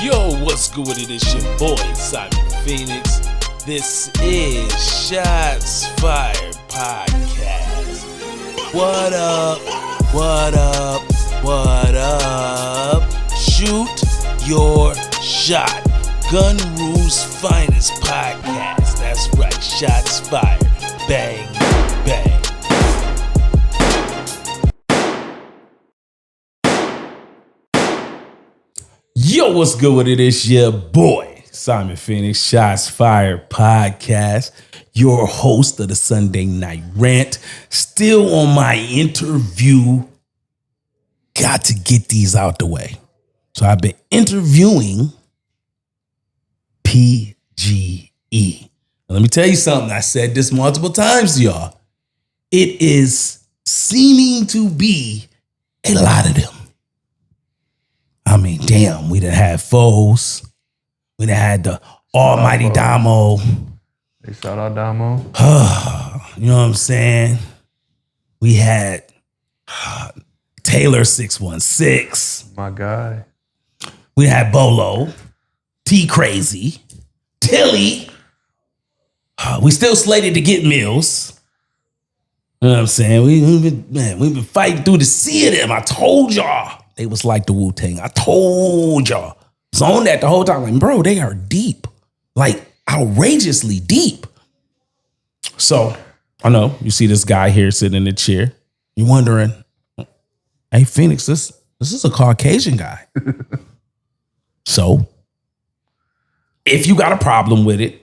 Yo, what's good with it? It's your boy, Simon Phoenix. This is Shots Fired Podcast. What up? What up? What up? Shoot your shot. Gun Rules Finest Podcast. That's right, Shots Fired. Bang, bang. Yo, what's good with it? It's your boy, Simon Phoenix, Shots Fired Podcast, your host of the Sunday Night Rant. Still on my interview. Got to get these out the way. So I've been interviewing P.G.E. Now, let me tell you something. I said this multiple times to y'all. It is seeming to be a lot of them. I mean, damn, we done had foes. We done had the almighty Damo. Hey, shout out Damo. You know what I'm saying? We had Taylor 616. My guy. We had Bolo, T Crazy, Tilly. We still slated to get Mills. You know what I'm saying? We've been fighting through the sea of them. I told y'all. They was like the Wu-Tang. I told y'all. I was on that the whole time. Like, bro, they are deep. Like, outrageously deep. So, I know, you see this guy here sitting in the chair. You're wondering, hey, Phoenix, this is a Caucasian guy. So, if you got a problem with it,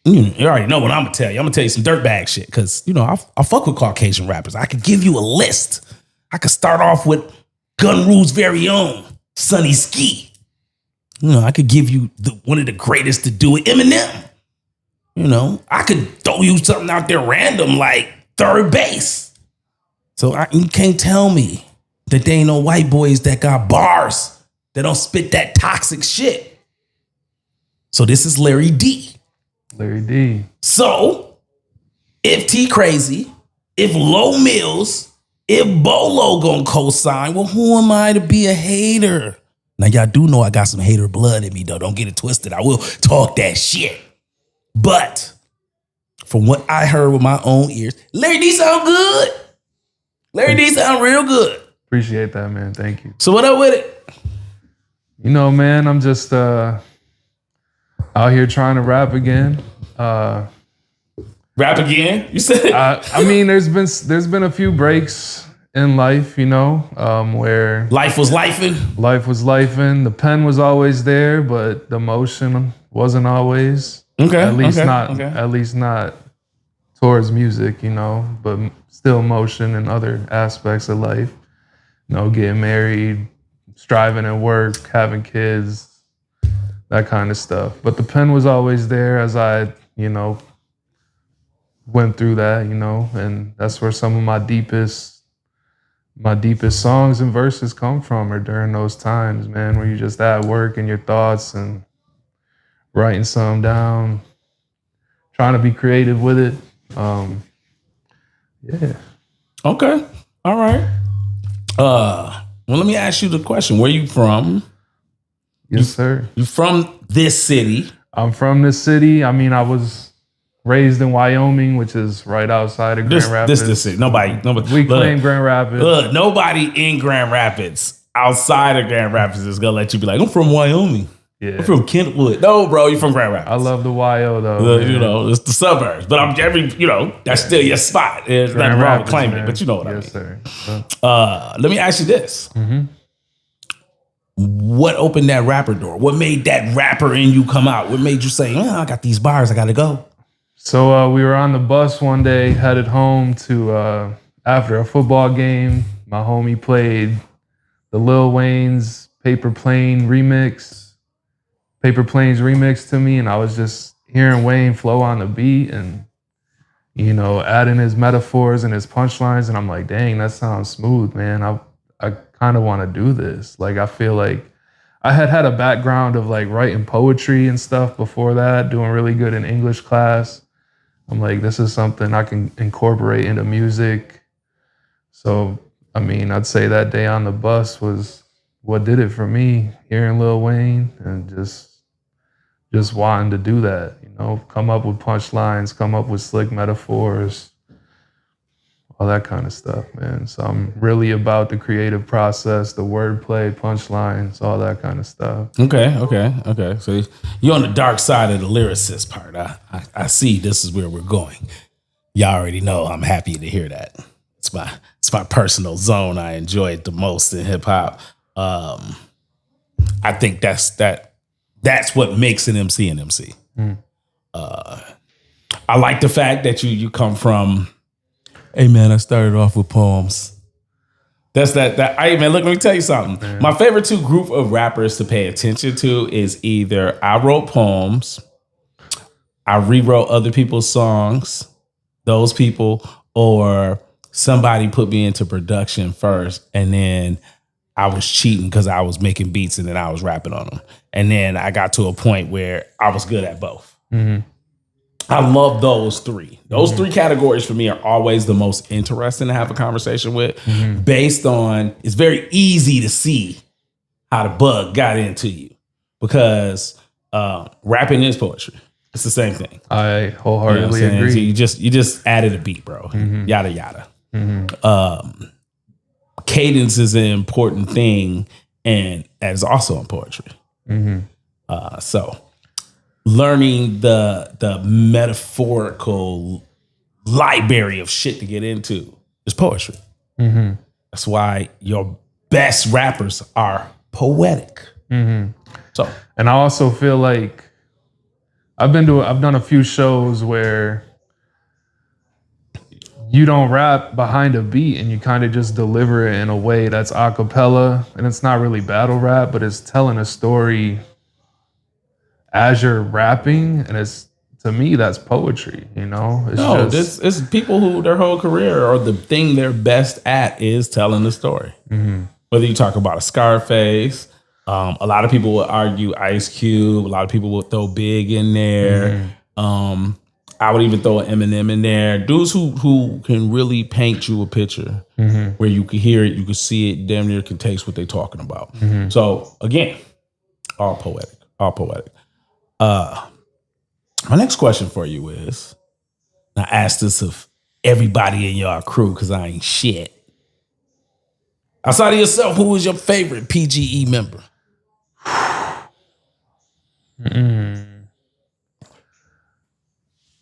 you already know what I'm going to tell you. I'm going to tell you some dirtbag shit. Because, you know, I fuck with Caucasian rappers. I could give you a list. I could start off with Gun Rule's very own, Sonny Ski. You know, I could give you one of the greatest to do it, Eminem. You know, I could throw you something out there random like Third Base. So you can't tell me that there ain't no white boys that got bars that don't spit that toxic shit. So this is Larry D. Larry D. So if T Crazy, if Low Mills, if Bolo gonna co-sign, well, who am I to be a hater? Now, y'all do know I got some hater blood in me, though. Don't get it twisted. I will talk that shit. But from what I heard with my own ears, Larry D sound good. Larry D sound real good. Appreciate that, man. Thank you. So what up with it? You know, man, I'm just out here trying to rap again. Rap again? You said it? I mean, there's been a few breaks in life, you know, where life was lifing. Life was lifing. The pen was always there, but the motion wasn't always. Okay. At least not towards music, you know, but still motion in other aspects of life. You know, getting married, striving at work, having kids, that kind of stuff. But the pen was always there as I, you know, went through that, you know, and that's where some of my deepest songs and verses come from, or during those times, man, where you're just at work and your thoughts and writing some down, trying to be creative with it. Yeah. Okay. All right. Well, let me ask you the question. Where you from? Yes, sir. You from this city? I'm from this city. I mean, I was raised in Wyoming, which is right outside of Grand Rapids. This city. Nobody. We claim Grand Rapids. Look, nobody in Grand Rapids, outside of Grand Rapids, is gonna let you be like, I'm from Wyoming. Yeah. I'm from Kentwood. No, bro, you're from Grand Rapids. I love the YO though. You know, it's the suburbs. But that's still your spot. There's nothing wrong with claiming it, but you know what I mean. Yes, sir. Let me ask you this. Mm-hmm. What opened that rapper door? What made that rapper in you come out? What made you say, I got these bars, I gotta go? So we were on the bus one day, headed home to after a football game. My homie played the Lil Wayne's Paper Planes remix to me, and I was just hearing Wayne flow on the beat and, you know, adding his metaphors and his punchlines, and I'm like, dang, that sounds smooth, man. I kind of want to do this. Like, I feel like I had a background of like writing poetry and stuff before that, doing really good in English class. I'm like, this is something I can incorporate into music. So, I mean, I'd say that day on the bus was what did it for me, hearing Lil Wayne and just wanting to do that, you know, come up with punchlines, come up with slick metaphors, all that kind of stuff, man. So I'm really about the creative process, the wordplay, punchlines, all that kind of stuff. Okay. So you're on the dark side of the lyricist part. I see this is where we're going. Y'all already know I'm happy to hear that. It's my personal zone. I enjoy it the most in hip hop. I think that's what makes an MC an MC. I like the fact that you come from, hey man, I started off with poems. That's that. Hey man, look, let me tell you something. Man. My favorite two group of rappers to pay attention to is either I wrote poems, I rewrote other people's songs, those people, or somebody put me into production first, and then I was cheating because I was making beats and then I was rapping on them. And then I got to a point where I was good at both. Mm-hmm. I love those three. Those three categories for me are always the most interesting to have a conversation with, based on, it's very easy to see how the bug got into you, because rapping is poetry. It's the same thing. I wholeheartedly agree. So you just added a beat, bro. Yada yada. Cadence is an important thing, and that is also in poetry. So learning the metaphorical library of shit to get into is poetry. That's why your best rappers are poetic. So, and I also feel like I've done a few shows where you don't rap behind a beat and you kind of just deliver it in a way that's a cappella, and it's not really battle rap, but it's telling a story as you're rapping, and it's, to me, that's poetry, you know? It's people who their whole career, or the thing they're best at, is telling the story. Whether you talk about a Scarface, a lot of people would argue Ice Cube, a lot of people would throw Big in there. I would even throw an Eminem in there. Dudes who can really paint you a picture where you can hear it, you can see it, damn near can taste what they're talking about. So again, all poetic. My next question for you is, I asked this of everybody in your crew because I ain't shit. Outside of yourself, who is your favorite P.G.E member?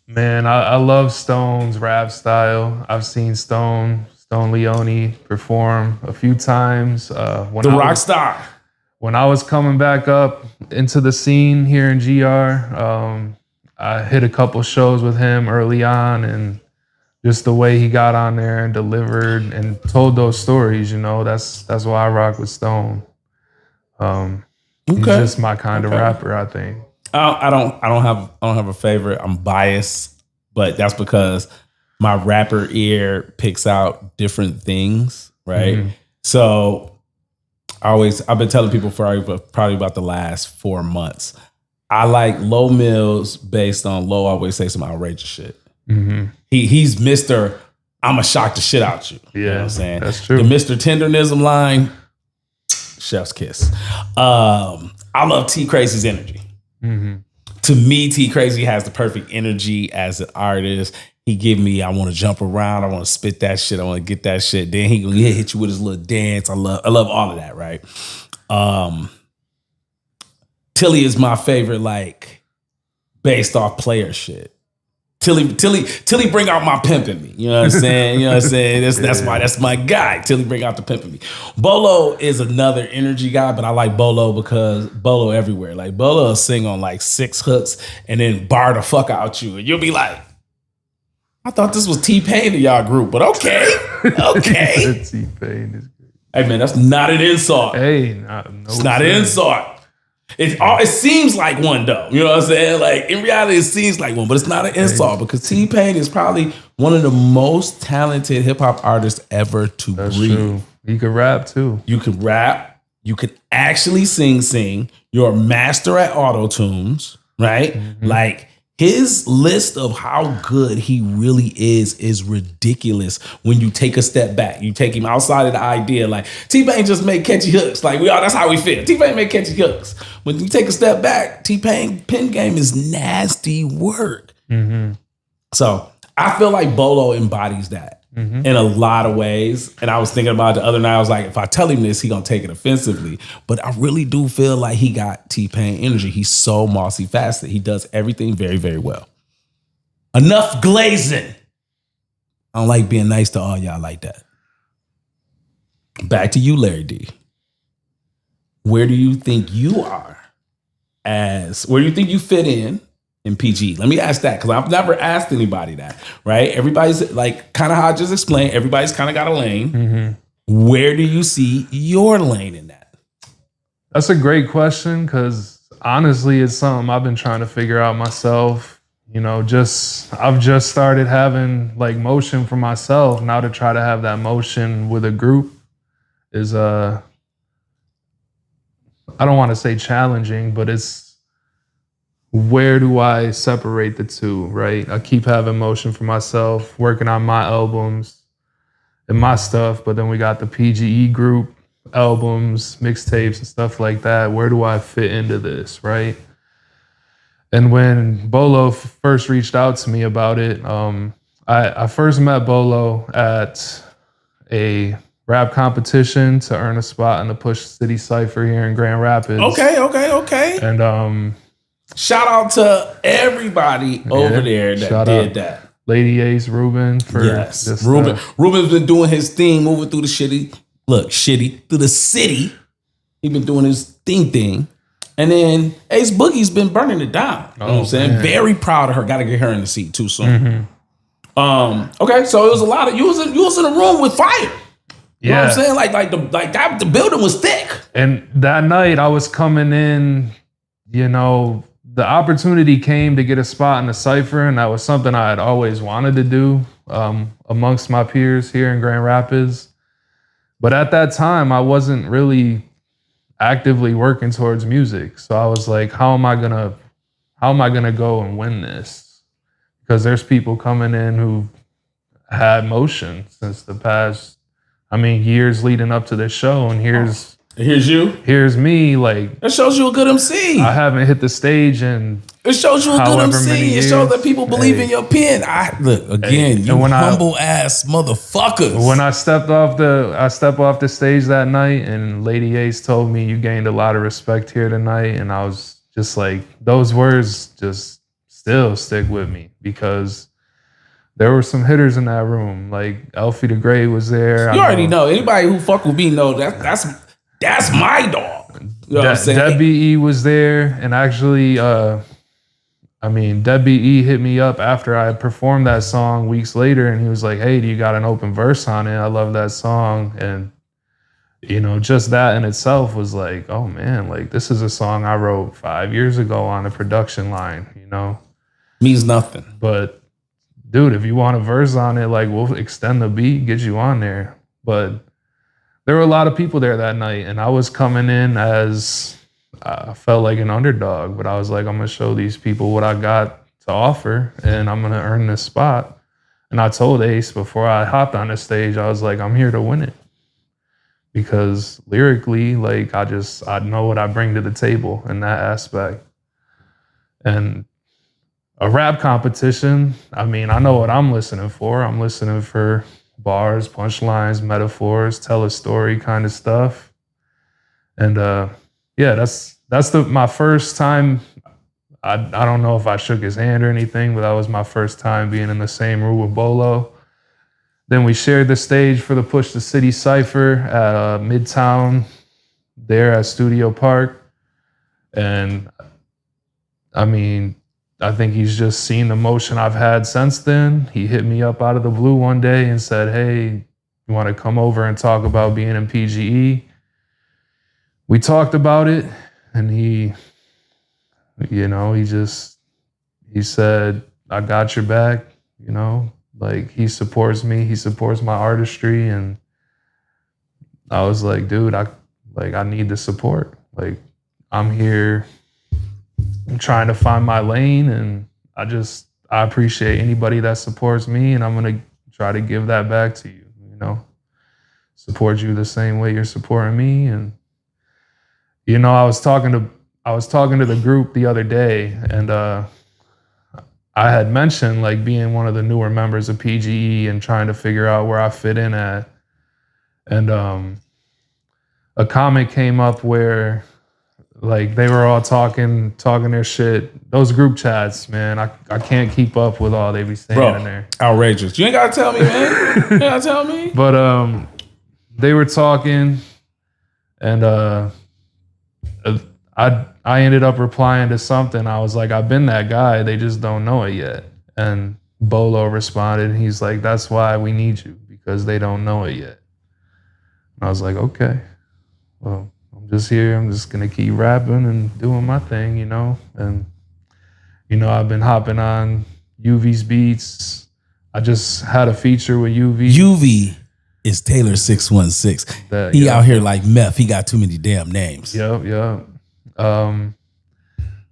Man, I love Stone's rap style. I've seen Stone Leone perform a few times. Rock star. When I was coming back up into the scene here in GR, I hit a couple shows with him early on, and just the way he got on there and delivered and told those stories, you know, that's why I rock with Stone. He's just my kind of rapper, I think. I don't have a favorite. I'm biased, but that's because my rapper ear picks out different things, right? So I've been telling people for probably about the last 4 months, I like Low Mills based on Low always say some outrageous shit. He's Mr. I'ma shock the shit out you. Yeah, you know what I'm saying? That's true. The Mr. Tendernism line, chef's kiss. I love T Crazy's energy. To me, T Crazy has the perfect energy as an artist. He give me, I want to jump around, I want to spit that shit, I want to get that shit. Then he hit you with his little dance. I love all of that, right? Tilly is my favorite, like, based off player shit. Tilly bring out my pimp in me. You know what I'm saying? That's my guy. Tilly bring out the pimp in me. Bolo is another energy guy, but I like Bolo because Bolo everywhere. Like, Bolo will sing on like 6 hooks and then bar the fuck out you. And you'll be like, I thought this was T-Pain in y'all group, but okay. T-Pain is great. Hey man, that's not an insult. It's not an insult. It seems like one though. You know what I'm saying? Like, in reality, it seems like one, but it's not an insult, because T-Pain is probably one of the most talented hip hop artists ever to breathe. True. You can rap too. You can rap. You can actually sing. You're a master at auto tunes, right? Like, His list of how good he really is ridiculous when you take a step back. You take him outside of the idea, like T-Pain just made catchy hooks. Like that's how we feel. T-Pain made catchy hooks. When you take a step back, T-Pain pen game is nasty work. Mm-hmm. So I feel like Bolo embodies that in a lot of ways. And I was thinking about it the other night. I was like, if I tell him this, he gonna take it offensively. But I really do feel like he got T-Pain energy. He's so multifaceted. He does everything very, very well. Enough glazing. I don't like being nice to all y'all like that. Back to you, Larry D. Where do you think you are where do you think you fit in P.G.E? Let me ask that, because I've never asked anybody that, right? Everybody's like, kind of how I just explained, everybody's kind of got a lane. Mm-hmm. Where do you see your lane in that? That's a great question, because honestly, it's something I've been trying to figure out myself. You know, I've just started having like motion for myself. Now to try to have that motion with a group is, I don't want to say challenging, but it's, where do I separate the two, right? I keep having motion for myself, working on my albums and my stuff, but then we got the P.G.E group, albums, mixtapes and stuff like that. Where do I fit into this, right? And when Bolo first reached out to me about it, I first met Bolo at a rap competition to earn a spot in the Push City Cypher here in Grand Rapids. Okay. And shout out to everybody over there that did that. Lady Ace, Ruben. Ruben's been doing his thing, moving through the through the city. He's been doing his thing. And then Ace Boogie's been burning it down. You know what I'm saying? Man. Very proud of her. Got to get her in the seat too soon. Mm-hmm. Okay, so it was a lot of you was in a room with fire. You know what I'm saying? Like the building was thick. And that night I was coming in, you know, the opportunity came to get a spot in the Cypher, and that was something I had always wanted to do amongst my peers here in Grand Rapids. But at that time, I wasn't really actively working towards music. So I was like, how am I gonna go and win this? Because there's people coming in who had motion since the past, years leading up to this show, and here's me. Like, it shows you a good MC. I haven't hit the stage and it shows you a good MC. It shows that people believe in your pen. Humble ass motherfuckers. When I stepped off the stage that night, and Lady Ace told me, you gained a lot of respect here tonight, and I was just like, those words just still stick with me, because there were some hitters in that room. Like Elfie the Grey was there. You already know. Anybody who fuck with me know that's my dog. You know what I'm saying? P.G.E was there, and actually, P.G.E hit me up after I performed that song weeks later, and he was like, hey, do you got an open verse on it? I love that song. And, you know, just that in itself was like, oh man, like this is a song I wrote 5 years ago on the production line, you know? Means nothing. But dude, if you want a verse on it, like we'll extend the beat, get you on there. But there were a lot of people there that night, and I was coming in as I felt like an underdog, but I was like, I'm gonna show these people what I got to offer, and I'm gonna earn this spot. And I told Ace before I hopped on the stage, I was like, I'm here to win it, because lyrically, like I know what I bring to the table in that aspect. And a rap competition, I know what I'm listening for. I'm listening for bars, punchlines, metaphors, tell a story kind of stuff. And that's my first time. I don't know if I shook his hand or anything, but that was my first time being in the same room with Bolo. Then we shared the stage for the Push the City Cypher at Midtown there at Studio Park. And I think he's just seen the motion I've had since then. He hit me up out of the blue one day and said, hey, you want to come over and talk about being in P.G.E? We talked about it, and he said, I got your back, you know, like he supports me, he supports my artistry. And I was like, dude, I need the support. Like, I'm here, I'm trying to find my lane, and I appreciate anybody that supports me, and I'm gonna try to give that back to you. You know, support you the same way you're supporting me. And I was talking to the group the other day, and I had mentioned like being one of the newer members of P.G.E and trying to figure out where I fit in at. And a comment came up where like they were all talking their shit. Those group chats, man, I can't keep up with all they be saying in there. Outrageous. You ain't gotta tell me, man. You ain't gotta tell me. But they were talking, and I ended up replying to something. I was like, I've been that guy. They just don't know it yet. And Bolo responded. He's like, that's why we need you, because they don't know it yet. And I was like, okay, well, I'm just here. I'm just going to keep rapping and doing my thing, And, I've been hopping on UV's beats. I just had a feature with UV. UV is Taylor 616. He out here like meth. He got too many damn names. Yep.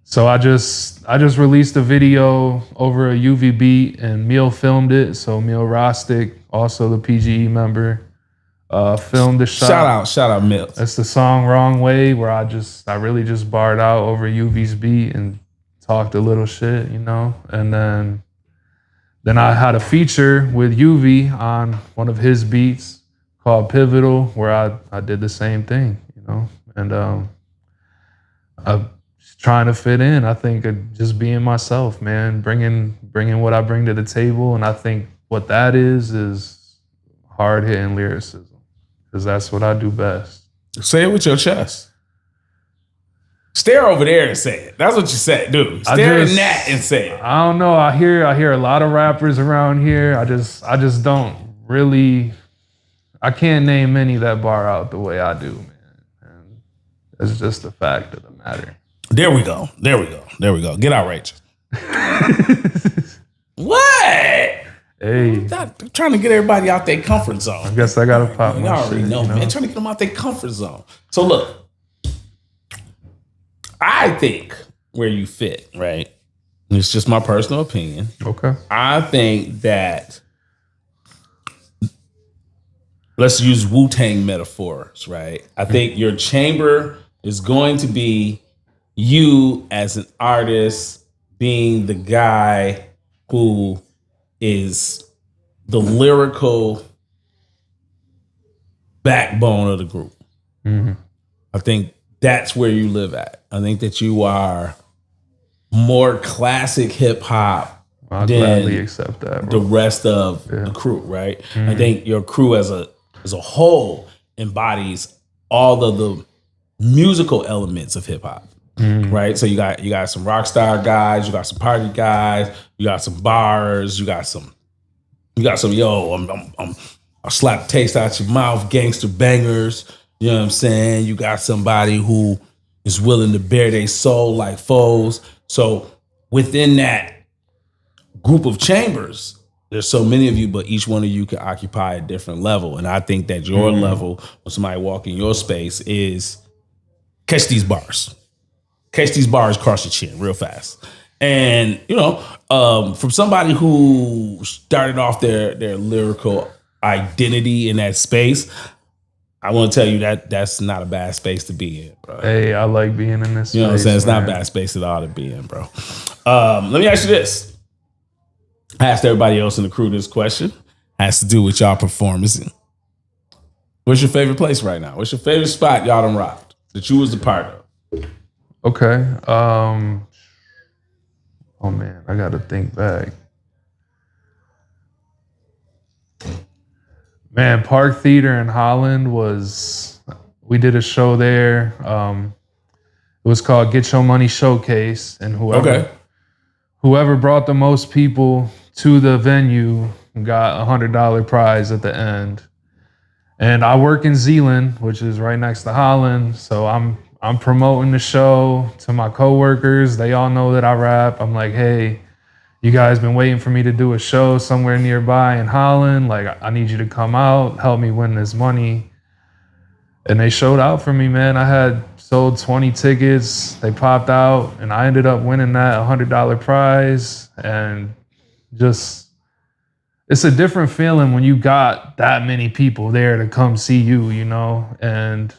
So I just released a video over a UV beat, and Meal filmed it. So Meal Rostic, also the P.G.E member, filmed the shot. Shout out Meal. That's the song Wrong Way, where I really just barred out over UV's beat and talked a little shit, And then I had a feature with UV on one of his beats called Pivotal, where I did the same thing, And I'm just trying to fit in. I think just being myself, man, bringing what I bring to the table. And I think what that is hard-hitting lyricism, because that's what I do best. Say it with your chest. Stare over there and say it. That's what you said, dude. Stare in that and say it. I don't know. I hear a lot of rappers around here. I just don't really. I can't name many that bar out the way I do, man. And it's just a fact of the matter. There we go. Get outrageous. What? Hey, I'm trying to get everybody out their comfort zone. I guess I gotta pop my shit. You already know, man. Trying to get them out their comfort zone. So look. I think where you fit, right? It's just my personal opinion. Okay. I think that, let's use Wu-Tang metaphors, right? I think your chamber is going to be you as an artist being the guy who is the lyrical backbone of the group. Mm-hmm. I think that's where you live at. I think that you are more classic hip hop I'll than gladly accept that, the rest of the crew, right? Mm-hmm. I think your crew as a whole embodies all of the musical elements of hip hop, right? So you got some rock star guys, you got some party guys, you got some bars, you got some I'll slap taste out your mouth, gangster bangers. You know what I'm saying? You got somebody who is willing to bare their soul like foes. So within that group of chambers, there's so many of you, but each one of you can occupy a different level. And I think that your level, when somebody walk in your space, is catch these bars. Catch these bars, cross your chin real fast. And, from somebody who started off their lyrical identity in that space, I want to tell you that that's not a bad space to be in, bro. Hey, I like being in this space. You know what I'm saying? It's not a bad space at all to be in, bro. Let me ask you this. I asked everybody else in the crew this question. Has to do with y'all performance. What's your favorite place right now? What's your favorite spot y'all done rocked that you was a part of? Okay. Oh man, I got to think back. Man, Park Theater in Holland we did a show there. It was called Get Your Money Showcase, and whoever brought the most people to the venue got a $100 prize at the end. And I work in Zeeland, which is right next to Holland, so I'm promoting the show to my coworkers. They all know that I rap. I'm like, hey, you guys been waiting for me to do a show somewhere nearby in Holland. Like, I need you to come out, help me win this money. And they showed out for me, man. I had sold 20 tickets. They popped out, and I ended up winning that $100 prize. And just, it's a different feeling when you got that many people there to come see you, you know? And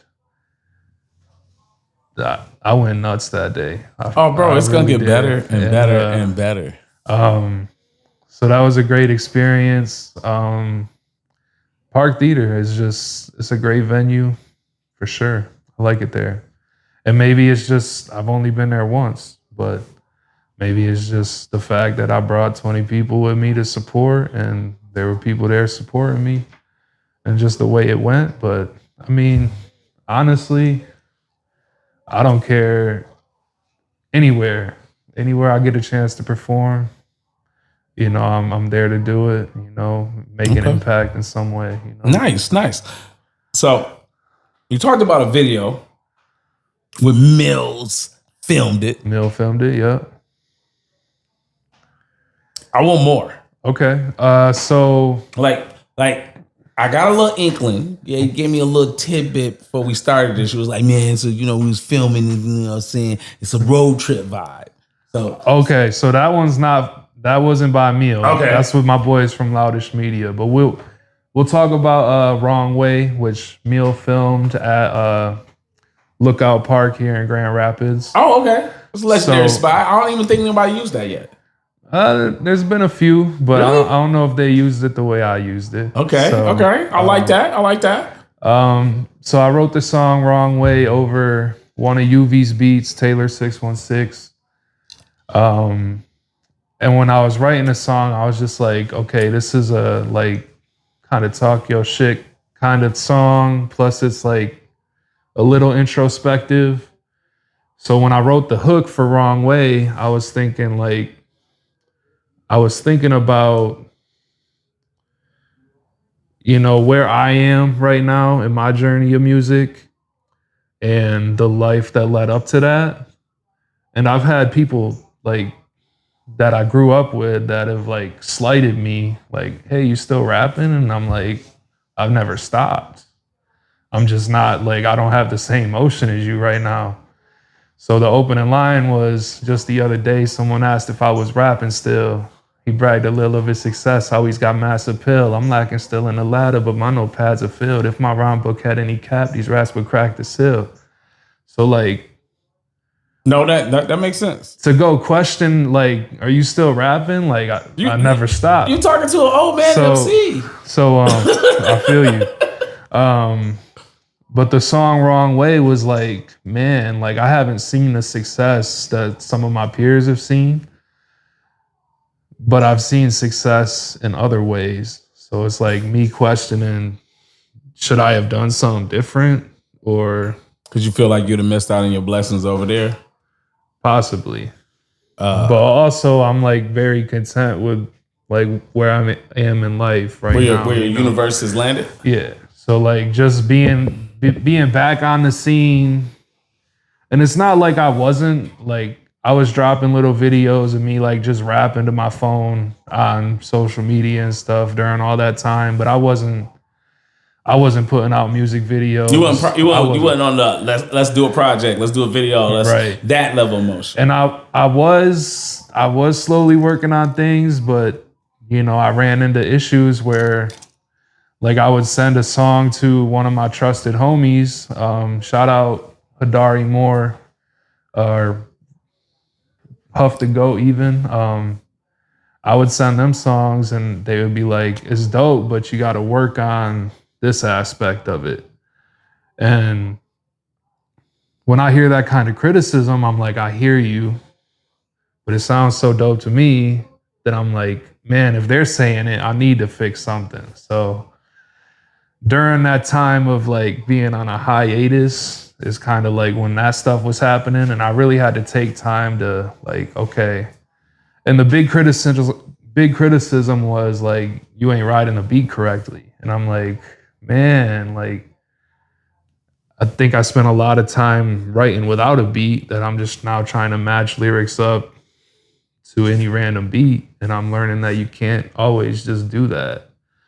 I went nuts that day. Oh, bro, it's going to get did. better and better and better. So that was a great experience. Park Theater is just, it's a great venue for sure. I like it there. And maybe it's just, I've only been there once, but maybe it's just the fact that I brought 20 people with me to support, and there were people there supporting me, and just the way it went. But I mean, honestly, I don't care anywhere I get a chance to perform. You know, I'm there to do it, you know, make an impact in some way. You know? Nice. So you talked about a video with Mills filmed it. Mill filmed it, yeah. I want more. Okay. So like I got a little inkling. Yeah, he gave me a little tidbit before we started this. She was like, man, so we was filming, you know what I'm saying? It's a road trip vibe. So okay, so that wasn't by Meal. Okay. That's with my boys from Loudish Media. But we'll talk about Wrong Way, which Meal filmed at Lookout Park here in Grand Rapids. Oh, okay. It's a legendary spot. I don't even think anybody used that yet. There's been a few, but Really? I don't know if they used it the way I used it. Okay. I like that. So I wrote the song Wrong Way over one of UV's beats, Taylor 616. And when I was writing the song, I was just like, okay, this is a like kind of talk your shit kind of song. Plus it's like a little introspective. So when I wrote the hook for Wrong Way, I was thinking about, you know, where I am right now in my journey of music and the life that led up to that. And I've had people like that I grew up with that have like slighted me, like, hey, you still rapping? And I'm like, I've never stopped. I'm just not like, I don't have the same motion as you right now. So the opening line was just the other day, someone asked if I was rapping still. He bragged a little of his success, how he's got massive pill. I'm lacking still in the ladder, but my notepads are filled. If my rhyme book had any cap, these raps would crack the seal. So like, no, that makes sense. to go question, like, are you still rapping? Like, I never stopped. You talking to an old man MC. So I feel you. But the song Wrong Way was like, man, like I haven't seen the success that some of my peers have seen, but I've seen success in other ways. So it's like me questioning, should I have done something different? Or because you feel like you'd have missed out on your blessings over there? Possibly. But also I'm like very content with like where I am in life right now. Where your universe has landed? Yeah. So like just being back on the scene, and it's not like I wasn't, like I was dropping little videos of me like just rapping to my phone on social media and stuff during all that time, but I wasn't putting out music videos. You wasn't on the let's do a project, let's do a video, right. That level of motion. And I was slowly working on things, but you know, I ran into issues where like I would send a song to one of my trusted homies, shout out Hadari Moore, or Puff the Goat even. I would send them songs and they would be like, it's dope, but you got to work on this aspect of it. And when I hear that kind of criticism, I'm like, I hear you, but it sounds so dope to me that I'm like, man, if they're saying it, I need to fix something. So during that time of like being on a hiatus is kind of like when that stuff was happening, and I really had to take time to like, okay. And the big criticism was like, you ain't riding the beat correctly. And I'm like, man, like I think I spent a lot of time writing without a beat that I'm just now trying to match lyrics up to any random beat. And I'm learning that you can't always just do that.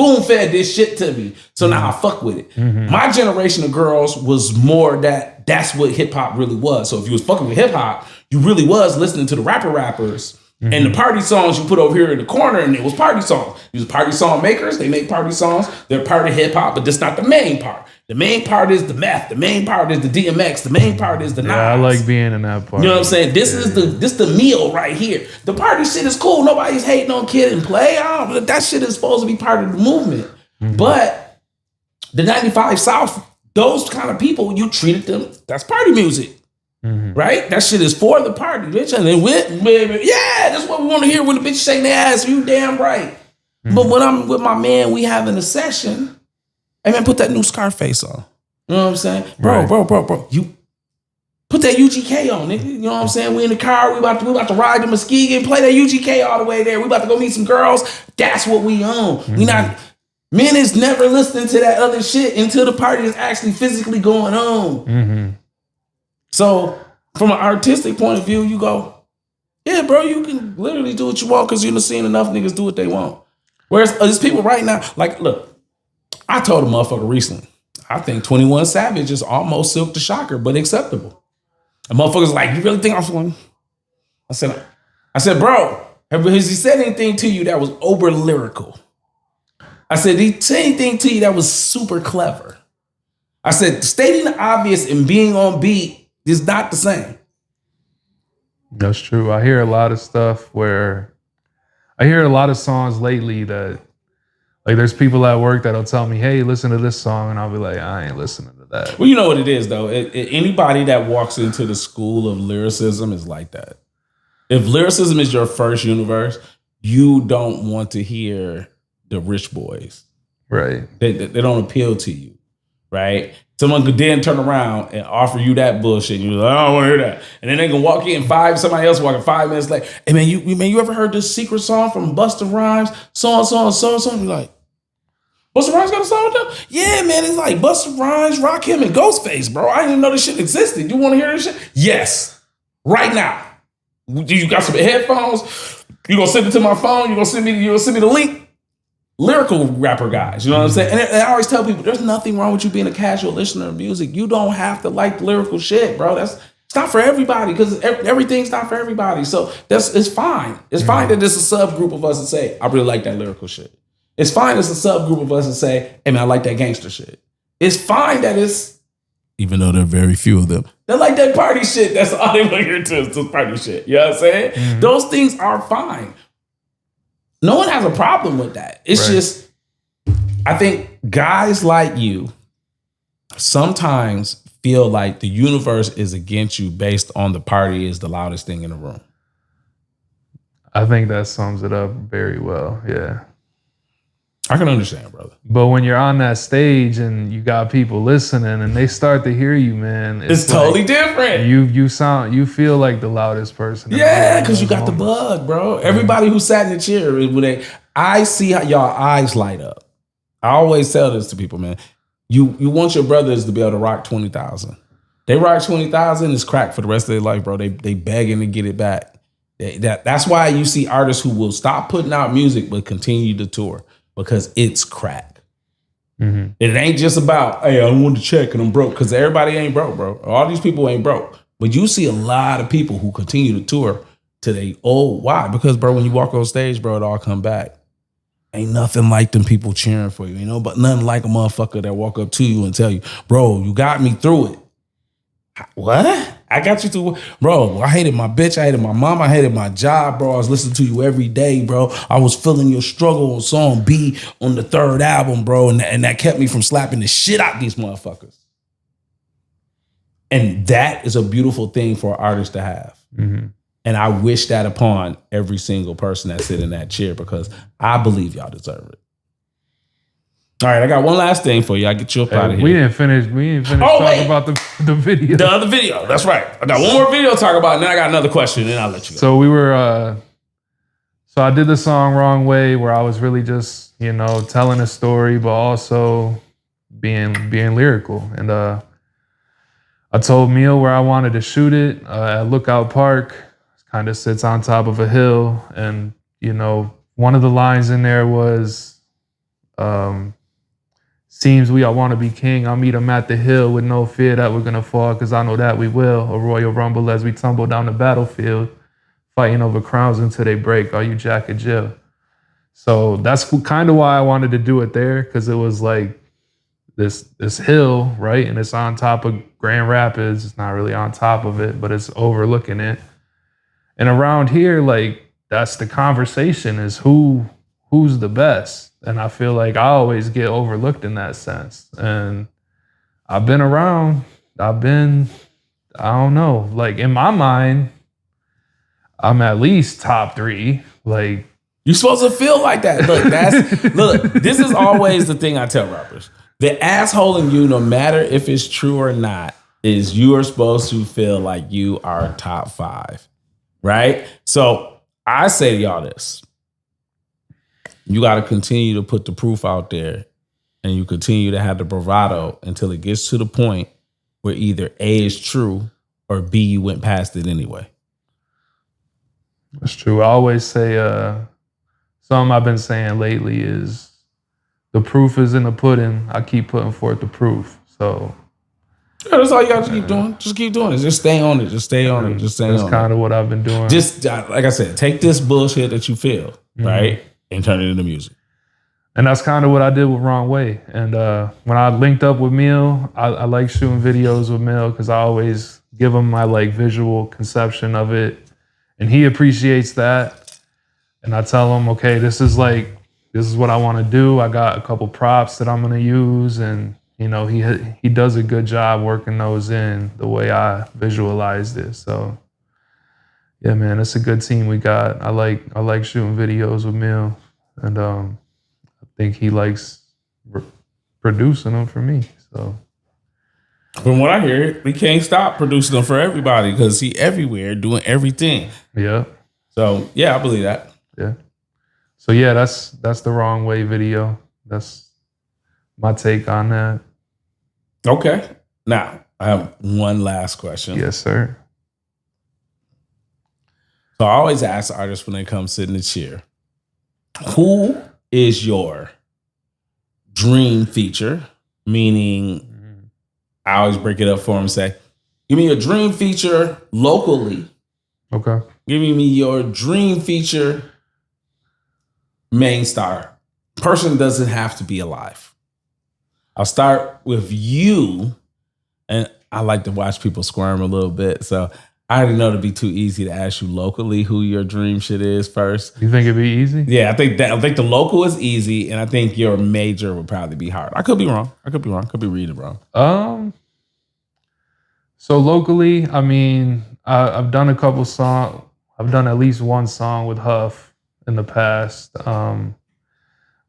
spoon fed this shit to me. So now I fuck with it. My generation of girls was more that's what hip hop really was. So if you was fucking with hip hop, you really was listening to the rappers. And the party songs you put over here in the corner, and it was party songs. These party song makers, they make party songs. They're part of hip hop, but that's not the main part. The main part is the meth. The main part is the DMX. The main part is the Nas. Yeah, I like being in that part. You know what I'm saying? This is the meal right here. The party shit is cool. Nobody's hating on Kid and Play. That shit is supposed to be part of the movement. But the 95 South, those kind of people, you treated them, that's party music. Right? That shit is for the party, bitch. And then that's what we want to hear when the bitch shaking their ass. You damn right. But when I'm with my man, we having a session. Hey man, put that new Scarface on. You know what I'm saying? Bro. You put that UGK on, nigga. You know what I'm saying? We in the car, we about to ride to Muskegon, play that UGK all the way there. We about to go meet some girls. That's what we own. We not men is never listening to that other shit until the party is actually physically going on. So, from an artistic point of view, you go, yeah, bro, you can literally do what you want because you're seeing enough niggas do what they want. Whereas there's people right now, like, look, I told a motherfucker recently, I think 21 Savage is almost Silk the Shocker, but acceptable. And motherfuckers like, you really think I'm going? I said, bro, has he said anything to you that was over lyrical? I said, did he say anything to you that was super clever? I said, stating the obvious and being on beat is not the same. That's true. I hear a lot of stuff where I hear a lot of songs lately that, like, there's people at work that'll tell me, hey, listen to this song. And I'll be like, I ain't listening to that. Well, you know what it is, though. Anybody that walks into the school of lyricism is like that. If lyricism is your first universe, you don't want to hear the rich boys. Right. They don't appeal to you, right? Someone could then turn around and offer you that bullshit. And you're like, I don't want to hear that. And then they can walk in somebody else walking 5 minutes later. Hey man, you ever heard this secret song from Busta Rhymes? So and so and so and so. You're like, Busta Rhymes got a song with them? Yeah, man, it's like Busta Rhymes, Rakim, and Ghostface, bro. I didn't even know this shit existed. You want to hear this shit? Yes, right now. You got some headphones? You gonna send it to my phone? You gonna send me the link? Lyrical rapper guys, you know what I'm saying? And I always tell people, there's nothing wrong with you being a casual listener of music. You don't have to like the lyrical shit, bro. It's not for everybody because everything's not for everybody. So it's fine. It's fine that there's a subgroup of us that say, I really like that lyrical shit. It's fine there's a subgroup of us that say, hey man, I like that gangster shit. It's fine that it's, even though there are very few of them, they like that party shit. That's all they want to hear to is this party shit. You know what I'm saying? Those things are fine. No one has a problem with that. It's just, I think guys like you sometimes feel like the universe is against you based on the party is the loudest thing in the room. I think that sums it up very well. Yeah. I can understand, brother. But when you're on that stage and you got people listening and they start to hear you, man, it's totally different. You feel like the loudest person. Yeah, because you got the bug, bro. Everybody who sat in the chair, I see how y'all eyes light up. I always tell this to people, man. You want your brothers to be able to rock 20,000. They rock 20,000, it's crack for the rest of their life, bro. They begging to get it back. That's why you see artists who will stop putting out music but continue to tour. Because it's crack. It ain't just about, hey, I don't want to check and I'm broke. Because everybody ain't broke, bro. All these people ain't broke. But you see a lot of people who continue to tour to they old. Why? Because, bro, when you walk on stage, bro, it all come back. Ain't nothing like them people cheering for you, you know? But nothing like a motherfucker that walk up to you and tell you, bro, you got me through it. What? I got you through, bro. I hated my bitch. I hated my mom. I hated my job, bro. I was listening to you every day, bro. I was feeling your struggle on song B on the 3rd album, bro. And that kept me from slapping the shit out these motherfuckers. And that is a beautiful thing for an artist to have. And I wish that upon every single person that sit in that chair because I believe y'all deserve it. All right, I got one last thing for you. I get you up out of here. We didn't finish talking about the video. The other video. That's right. I got one more video to talk about, and then I got another question, and then I'll let you go. So we were so I did the song Wrong Way, where I was really just, telling a story, but also being lyrical. And I told Meal where I wanted to shoot it at Lookout Park. It kind of sits on top of a hill, and one of the lines in there was Seems we all want to be king. I'll meet 'em at the hill with no fear that we're gonna fall, cause I know that we will. A royal rumble as we tumble down the battlefield, fighting over crowns until they break. Are you Jack or Jill? So that's kind of why I wanted to do it there, because it was like this hill, right? And it's on top of Grand Rapids. It's not really on top of it, but it's overlooking it. And around here, like that's the conversation is who's the best. And I feel like I always get overlooked in that sense. And I've been around, I don't know, like in my mind, I'm at least top 3. Like you're supposed to feel like that. Look, this is always the thing I tell rappers. The asshole in you, no matter if it's true or not, is you are supposed to feel like you are top 5. Right? So I say to y'all this. You got to continue to put the proof out there, and you continue to have the bravado until it gets to the point where either A is true or B, you went past it anyway. That's true. I always say something I've been saying lately is the proof is in the pudding. I keep putting forth the proof. So yeah, that's all you got to keep doing. Just keep doing it. Just stay on it. Just stay on it. Just stay on it. That's kind of what I've been doing. Just like I said, take this bullshit that you feel, right, and turn it into music. And that's kind of what I did with Wrong Way. And when I linked up with Meal, I like shooting videos with Meal because I always give him my like visual conception of it. And he appreciates that. And I tell him, okay, this is what I want to do. I got a couple props that I'm going to use. And, you know, he does a good job working those in the way I visualized it. So, yeah, man, it's a good team we got. I like shooting videos with Meal. And I think he likes producing them for me. So, from what I hear, we can't stop producing them for everybody because he everywhere doing everything. Yeah. So yeah, I believe that. Yeah. So yeah, that's the Wrong Way video. That's my take on that. Okay. Now I have one last question. Yes, sir. So I always ask artists when they come sit in the chair, who is your dream feature? Meaning, I always break it up for them and say, give me your dream feature locally. Okay. Give me your dream feature main star. Person doesn't have to be alive. I'll start with you. And I like to watch people squirm a little bit. So I already know it'd be too easy to ask you locally who your dream shit is first. You think it'd be easy? Yeah, I think the local is easy, and I think your major would probably be hard. I could be wrong. Could be reading wrong. So locally, I mean, I've done a couple songs. I've done at least one song with Huff in the past. But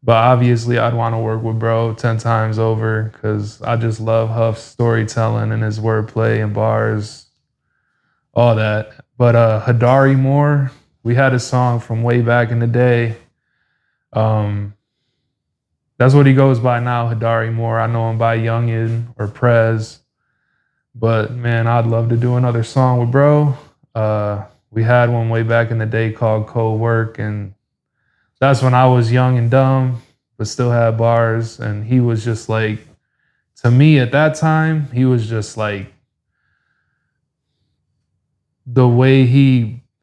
obviously, I'd want to work with Bro 10 times over because I just love Huff's storytelling and his wordplay and bars. All that. But Hadari Moore, we had a song from way back in the day. That's what he goes by now, Hadari Moore. I know him by Youngin or Prez. But man, I'd love to do another song with Bro. We had one way back in the day called Cold Work, and that's when I was young and dumb, but still had bars. And he was just like, to me at that time, he was just like, the way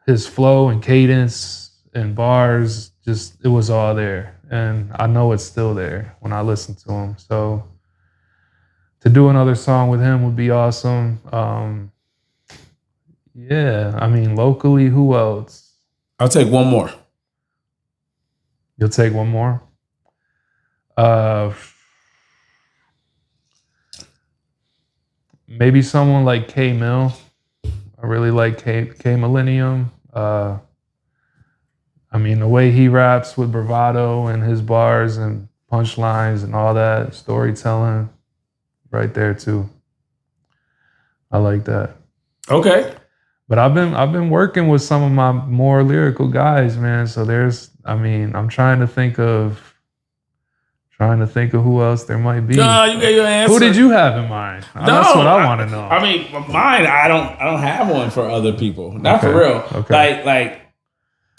his flow and cadence and bars, just, it was all there. And I know it's still there when I listen to him. So to do another song with him would be awesome. Yeah, I mean, locally, who else? I'll take one more. You'll take one more? Maybe someone like K Mill. I really like K Millennium. I mean, the way he raps with bravado and his bars and punchlines and all that, storytelling, right there too. I like that. Okay. But I've been working with some of my more lyrical guys, man. So I'm trying to think of who else there might be. No, you gave your answer. Who did you have in mind? No, that's what I want to know. I mean, mine. I don't have one for other people. Not for real. Okay. Like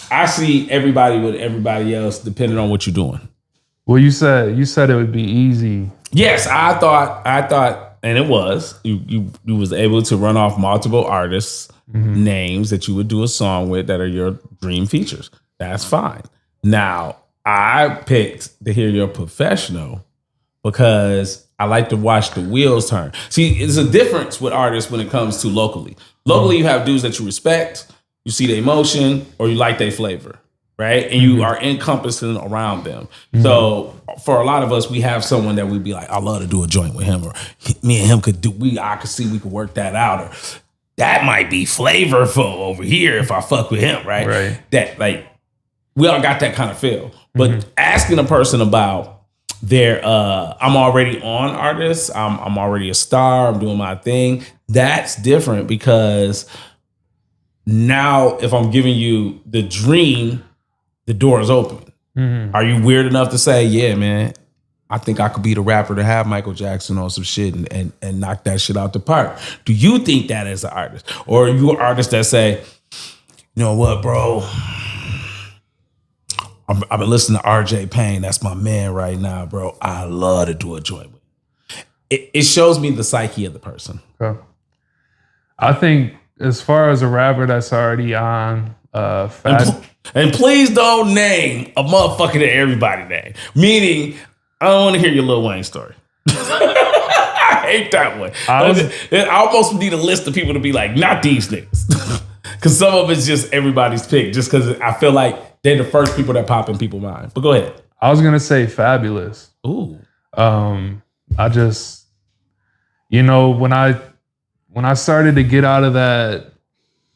I see everybody with everybody else, depending on what you're doing. Well, you said it would be easy. Yes, I thought, and it was. You was able to run off multiple artists' names that you would do a song with that are your dream features. That's fine. Now, I picked to hear your professional because I like to watch the wheels turn. See, there's a difference with artists when it comes to locally. Locally, you have dudes that you respect, you see their emotion, or you like their flavor, right? And you are encompassing around them. So for a lot of us, we have someone that we'd be like, I love to do a joint with him, or me and him I could see we could work that out, or that might be flavorful over here if I fuck with him, right? Right. That like we all got that kind of feel. But asking a person about their I'm already on artists, I'm already a star, I'm doing my thing, that's different because now if I'm giving you the dream, the door is open. Are you weird enough to say, yeah, man, I think I could be the rapper to have Michael Jackson on some shit and knock that shit out the park? Do you think that as an artist? Or are you an artist that say, you know what, bro? I've been listening to RJ Payne. That's my man right now, bro. I love to do a joint with him. It shows me the psyche of the person. Okay. I think as far as a rapper that's already on And please don't name a motherfucker that everybody name. Meaning, I don't want to hear your Lil Wayne story. I hate that one. I almost need a list of people to be like, not these niggas. Because some of it's just everybody's pick. Just because I feel like they're the first people that pop in people's mind. But go ahead. I was gonna say Fabulous. Ooh. I just, when I started to get out of that,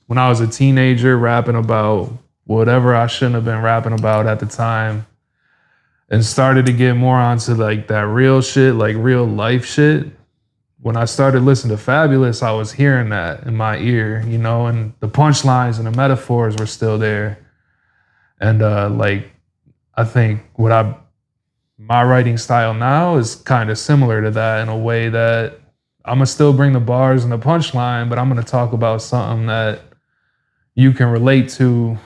when I was a teenager, rapping about whatever I shouldn't have been rapping about at the time, and started to get more onto like that real shit, like real life shit. When I started listening to Fabulous, I was hearing that in my ear, and the punchlines and the metaphors were still there. And I think my writing style now is kind of similar to that in a way that I'm gonna still bring the bars and the punchline, but I'm gonna talk about something that you can relate to.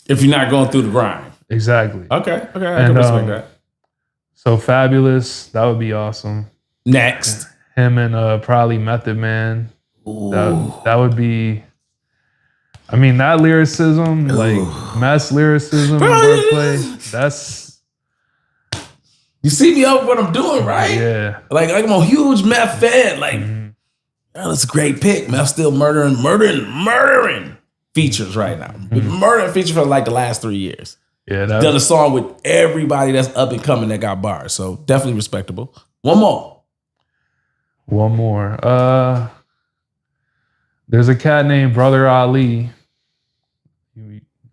If you're not going through the grind. Exactly. Okay. I can respect that. So Fabulous, that would be awesome. Next. Him and probably Method Man. That would be. I mean, that lyricism, like Mess lyricism, wordplay. That's. You see me up what I'm doing, right? Yeah. Like I'm a huge Meth fan. Like, that's a great pick. Meth still murdering features right now. Murdering features for like the last 3 years. Yeah. Done a song with everybody that's up and coming that got bars. So definitely respectable. One more. There's a cat named Brother Ali.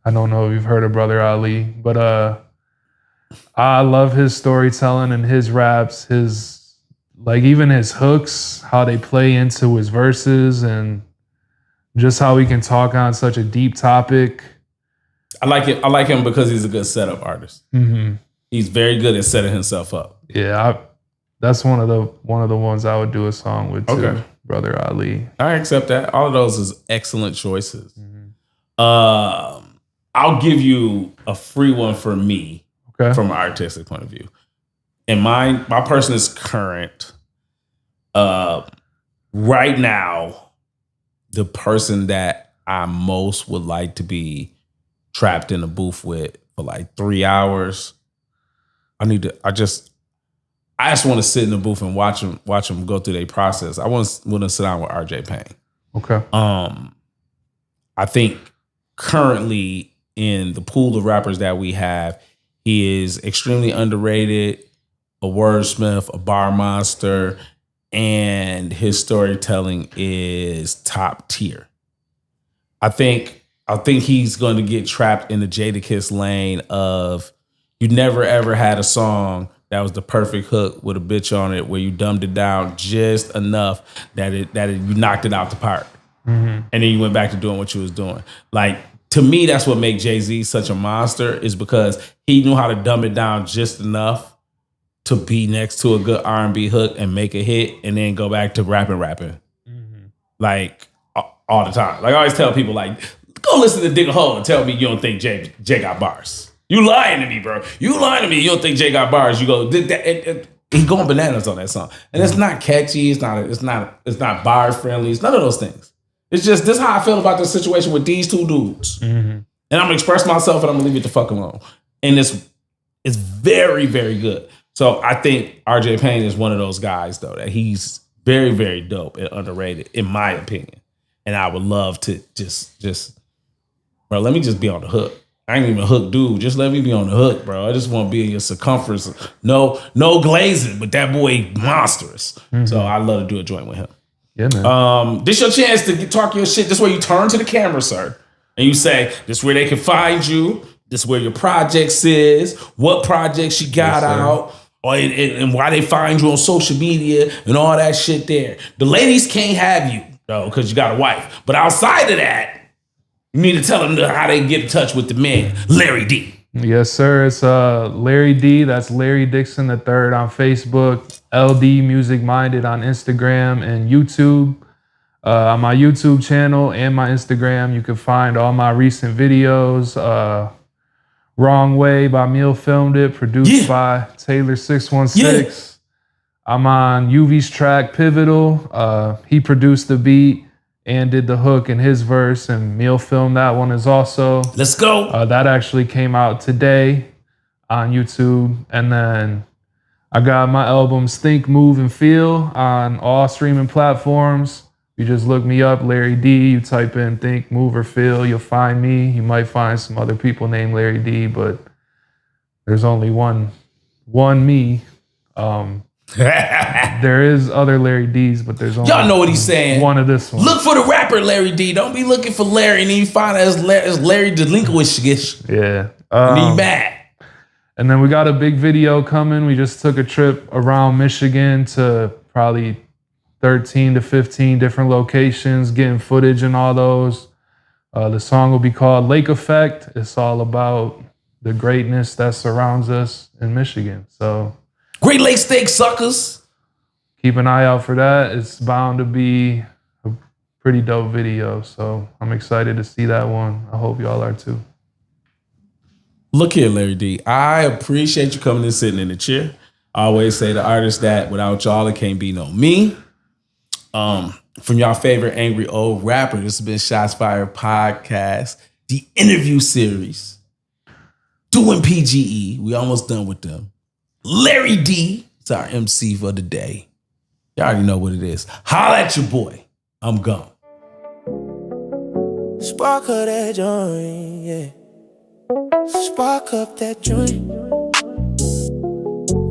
I don't know if you've heard of Brother Ali, but I love his storytelling and his raps, even his hooks, how they play into his verses, and just how he can talk on such a deep topic. I like it. I like him because he's a good setup artist. He's very good at setting himself up. Yeah, that's one of the ones I would do a song with too. Okay. Brother Ali. I accept that. All of those is excellent choices. I'll give you a free one for me from an artistic point of view. And my person is current. Right now, the person that I most would like to be trapped in a booth with for like 3 hours. I just want to sit in the booth and watch them go through their process. I want to sit down with RJ Payne. Okay. I think currently in the pool of rappers that we have, he is extremely underrated, a wordsmith, a bar monster, and his storytelling is top tier. I think he's going to get trapped in the Jadakiss lane of you never ever had a song that was the perfect hook with a bitch on it where you dumbed it down just enough that you knocked it out the park. And then you went back to doing what you was doing. Like, to me, that's what makes Jay-Z such a monster, is because he knew how to dumb it down just enough to be next to a good R&B hook and make a hit and then go back to rapping. Like, all the time. Like, I always tell people, like, go listen to Dig a Hole and tell me you don't think Jay got bars. You lying to me, bro. You lying to me. You don't think Jay got bars. You go, he going bananas on that song. And it's not catchy. It's not bar friendly. It's none of those things. It's just, this is how I feel about the situation with these two dudes. Mm-hmm. And I'm going to express myself and I'm going to leave it the fuck alone. And it's very, very good. So I think RJ Payne is one of those guys, though, that he's very, very dope and underrated, in my opinion. And I would love to just, bro, let me just be on the hook. I ain't even a hook dude. Just let me be on the hook, bro. I just want to be in your circumference. No glazing, but that boy monstrous. Mm-hmm. So I love to do a joint with him. Yeah, man. This your chance to talk your shit. This is where you turn to the camera, sir, and you say, this is where they can find you. This is where your projects is. What projects you got out. And why they find you on social media and all that shit there. The ladies can't have you, though, because you got a wife. But outside of that, you need to tell them how they get in touch with the man, Larry D. Yes, sir. It's Larry D. That's Larry Dixon III on Facebook. LD Music Minded on Instagram and YouTube. On my YouTube channel and my Instagram, you can find all my recent videos. Wrong Way by Meal Filmed It, produced by Taylor 616. Yeah. I'm on UV's track Pivotal. He produced the beat and did the hook in his verse, and Meal filmed that one as also. Let's go. That actually came out today on YouTube. And then I got my albums Think, Move, and Feel on all streaming platforms. You just look me up, Larry D. You type in Think, Move, or Feel, you'll find me. You might find some other people named Larry D, but there's only one me. There is other Larry D's, but there's only y'all know what he's saying. One of this one. Look for the rapper Larry D. Don't be looking for Larry and then you find out it's Larry Delinquent. Yeah. And then you mad. And then we got a big video coming. We just took a trip around Michigan to probably 13 to 15 different locations, getting footage and all those. The song will be called Lake Effect. It's all about the greatness that surrounds us in Michigan. So Great Lake Steak suckers. Keep an eye out for that. It's bound to be a pretty dope video. So I'm excited to see that one. I hope y'all are too. Look here, Larry D. I appreciate you coming and sitting in the chair. I always say to artists that without y'all, it can't be no me. From y'all favorite angry old rapper, this has been Shots Fired Podcast, the interview series. Doing P.G.E. We almost done with them. Larry D. It's our MC for the day. You already know what it is. Holla at your boy. I'm gone. Spark up that joint, yeah. Spark up that joint.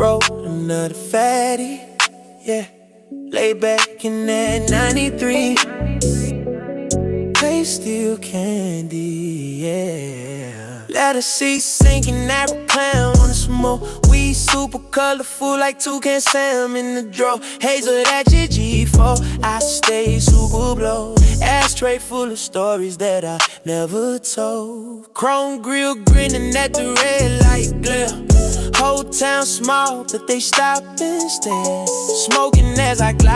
Roll another fatty, yeah. Lay back in that 93. Play still candy, yeah. Let her see sinking aeroplane on the smoke. We super colorful like Toucan Sam in the draw. Hazel at your G4. I stay super blow. Ashtray full of stories that I never told. Chrome grill grinning at the red light glare. Whole town small, but they stop and stare. Smoking as I glide.